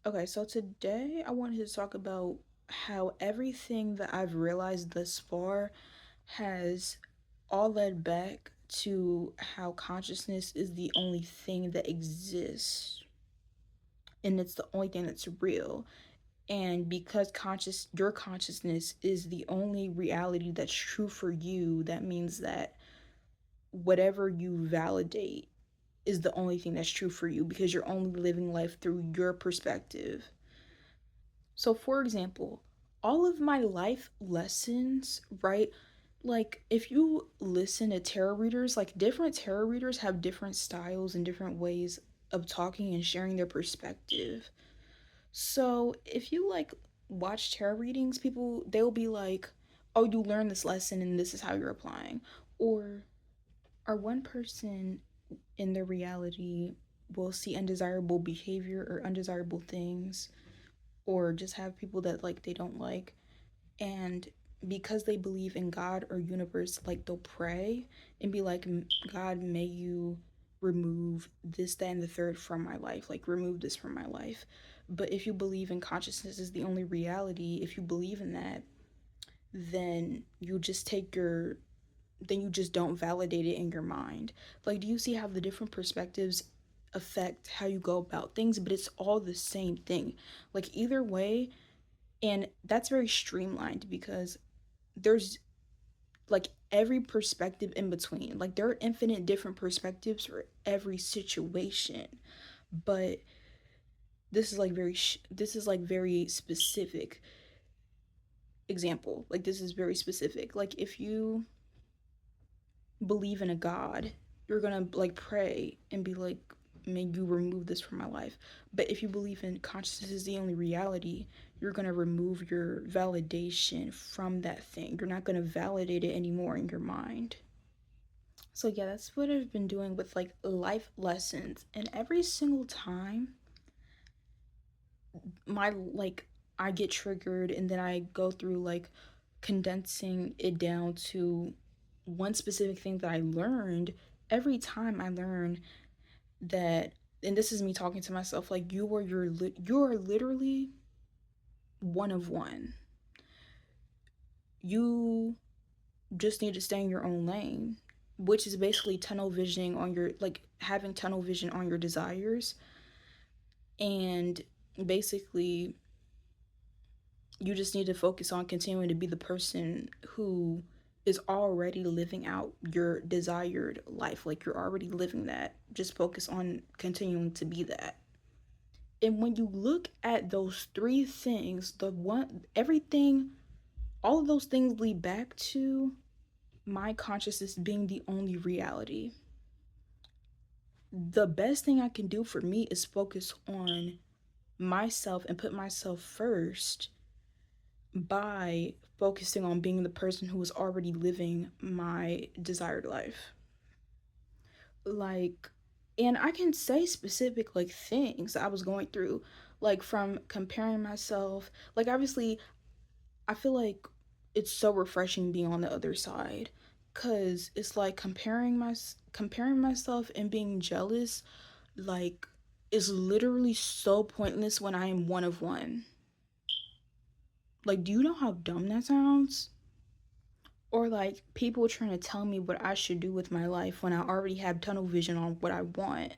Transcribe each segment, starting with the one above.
Okay, so today I wanted to talk about how everything that I've realized thus far has all led back to how consciousness is the only thing that exists and it's the only thing that's real. And because your consciousness is the only reality that's true for you, that means that whatever you validate is the only thing that's true for you because you're only living life through your perspective. So, for example, all of my life lessons, right? Like, if you listen to tarot readers, like, different tarot readers have different styles and different ways of talking and sharing their perspective. So, if you like watch tarot readings, people, they'll be like, oh, you learned this lesson and this is how you're applying. Or one person in their reality will see undesirable behavior or undesirable things or just have people that like they don't like, and because they believe in God or universe, like they'll pray and be like, God, may you remove this, that, and the third from my life, like remove this from my life. But if you believe in consciousness is the only reality, if you believe in that, then you just take your then you just don't validate it in your mind. Like, do you see how the different perspectives affect how you go about things? But it's all the same thing. Like, either way, and that's very streamlined because there's like every perspective in between. Like, there are infinite different perspectives for every situation. But this is like very specific example. Like, this is very specific. Like, if you believe in a god, you're gonna like pray and be like, may you remove this from my life. But if you believe in consciousness is the only reality, you're gonna remove your validation from that thing. You're not gonna validate it anymore in your mind. So yeah, that's what I've been doing with like life lessons. And every single time my like I get triggered and then I go through like condensing it down to one specific thing that I learned. Every time I learn that, and this is me talking to myself, like you are literally one of one. You just need to stay in your own lane, which is basically tunnel visioning on your, like having tunnel vision on your desires. And basically you just need to focus on continuing to be the person who is already living out your desired life. Like, you're already living that. Just focus on continuing to be that. And when you look at those three things, the one, everything, all of those things lead back to my consciousness being the only reality. The best thing I can do for me is focus on myself and put myself first by focusing on being the person who is already living my desired life. Like, and I can say specific like things I was going through, like from comparing myself. Like, obviously, I feel like it's so refreshing being on the other side, cuz it's like comparing myself and being jealous, like, is literally so pointless when I am one of one. Like, do you know how dumb that sounds? Or like people trying to tell me what I should do with my life when I already have tunnel vision on what I want.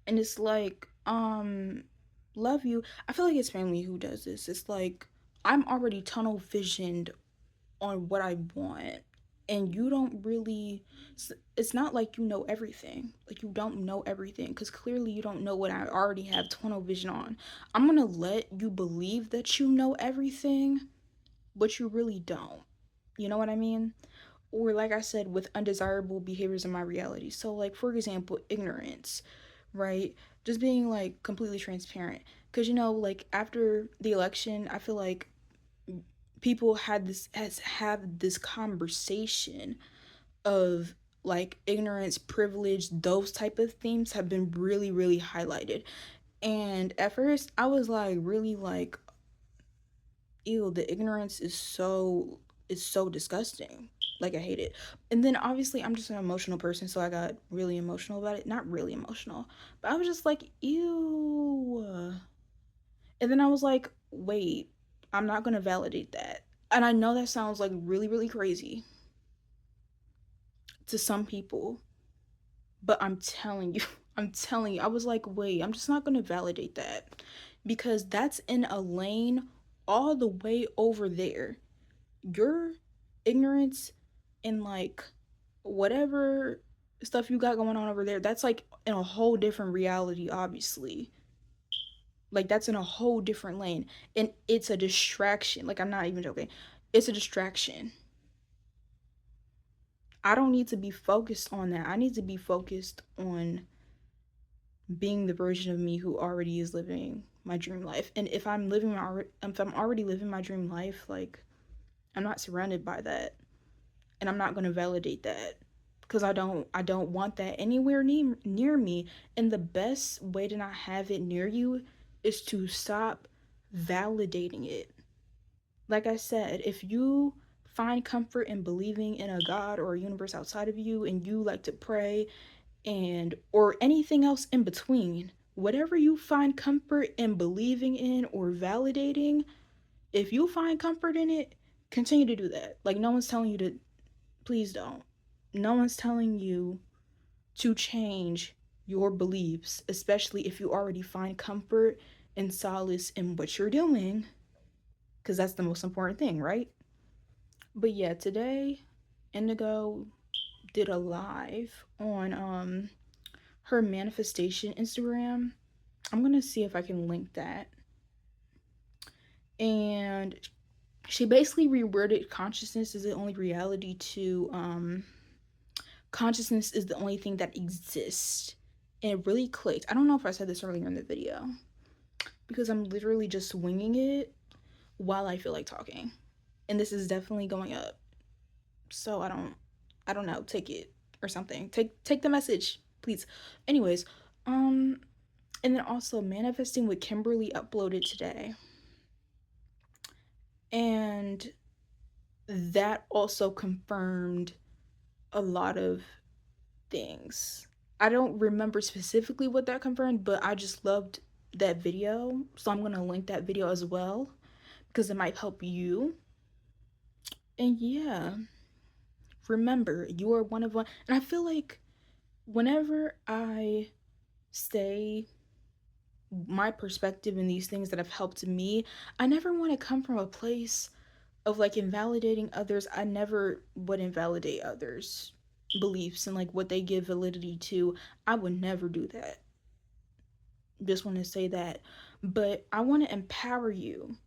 And it's like, love you. I feel like it's family who does this. It's like, I'm already tunnel visioned on what I want. And you don't really, it's not like you know everything. Like, you don't know everything because clearly you don't know what I already have tunnel vision on. I'm gonna let you believe that you know everything, but you really don't. You know what I mean? Or like I said, with undesirable behaviors in my reality. So like, for example, ignorance, right? Just being like completely transparent. Cause like after the election, I feel like people have this conversation of like ignorance, privilege, those type of themes have been really, really highlighted. And at first I was like really like, ew, the ignorance is so disgusting. Like, I hate it. And then obviously I'm just an emotional person, so I got really emotional about it. Not really emotional, but I was just like, ew. And then I was like, wait, I'm not going to validate that. And I know that sounds like really, really crazy to some people, but I'm telling you, I'm telling you, I was like, wait, I'm just not going to validate that because that's in a lane all the way over there. Your ignorance and like whatever stuff you got going on over there, that's like in a whole different reality, obviously. Like that's in a whole different lane. And it's a distraction. Like I'm not even joking. It's a distraction. I don't need to be focused on that. I need to be focused on being the version of me who already is living my dream life. And if I'm already living my dream life, like I'm not surrounded by that, and I'm not going to validate that because I don't want that anywhere near me. And the best way to not have it near you is to stop validating it. Like I said, if you find comfort in believing in a god or a universe outside of you and you like to pray and or anything else in between, whatever you find comfort in believing in or validating, if you find comfort in it, continue to do that. Like no one's telling you to, please don't. No one's telling you to change your beliefs, especially if you already find comfort and solace in what you're doing, because that's the most important thing, right? But yeah, today Indigo did a live on her manifestation Instagram. I'm gonna see if I can link that. And she basically reworded consciousness is the only reality to consciousness is the only thing that exists. And it really clicked. I don't know if I said this earlier in the video because I'm literally just winging it while I feel like talking. And this is definitely going up. So I don't know, take it or something. Take the message, please. Anyways, um and then also manifesting with Kimberly uploaded today. And that also confirmed a lot of things. I don't remember specifically what that confirmed, but I just loved that video. So I'm going to link that video as well because it might help you. And yeah, remember, you are one of one. And I feel like whenever I say my perspective in these things that have helped me, I never want to come from a place of like invalidating others. I never would invalidate others' beliefs and like what they give validity to. I would never do that. Just want to say that. But I want to empower you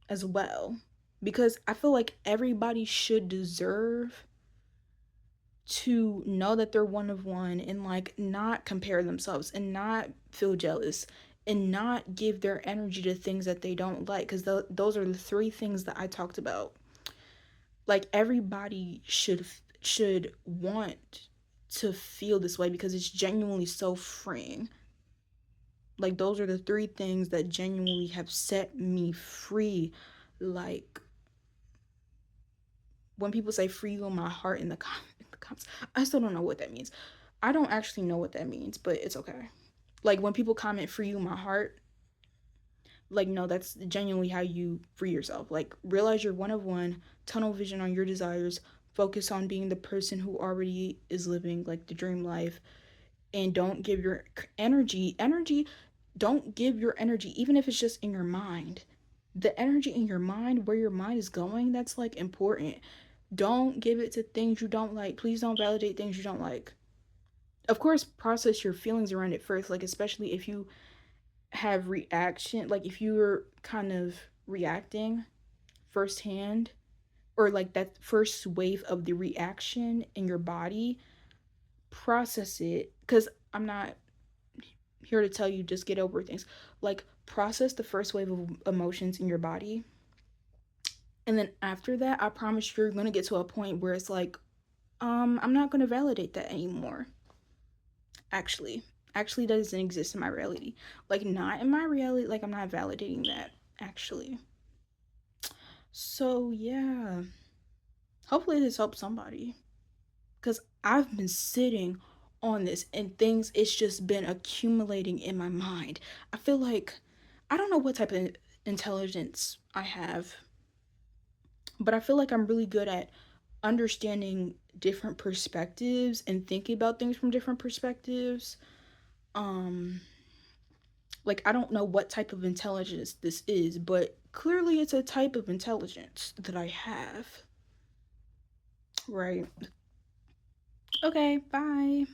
as well because I feel like everybody should deserve to know that they're one of one and like not compare themselves and not feel jealous and not give their energy to things that they don't like because those are the three things that I talked about. Like everybody should want to feel this way because it's genuinely so freeing. Like those are the three things that genuinely have set me free. Like when people say free on my heart in the comments, I still don't know what that means. I don't actually know what that means, but it's okay. Like when people comment free you my heart, like no, that's genuinely how you free yourself. Like realize you're one of one, tunnel vision on your desires, focus on being the person who already is living like the dream life, and don't give your energy don't give your energy even if it's just in your mind. The energy in your mind, where your mind is going, that's like important. Don't give it to things you don't like. Please don't validate things you don't like. Of course, process your feelings around it first, like especially if you have reaction, like if you're kind of reacting firsthand or like that first wave of the reaction in your body, process it because I'm not here to tell you just get over things. Like process the first wave of emotions in your body. And then after that, I promise you're going to get to a point where it's like, I'm not going to validate that anymore. Actually, actually doesn't exist in my reality. Like not in my reality, like I'm not validating that actually. So, yeah. Hopefully this helps somebody cuz I've been sitting on this and things it's just been accumulating in my mind. I feel like I don't know what type of intelligence I have, but I feel like I'm really good at understanding different perspectives and thinking about things from different perspectives. Um like I don't know what type of intelligence this is, but clearly it's a type of intelligence that I have. Right. Okay, bye.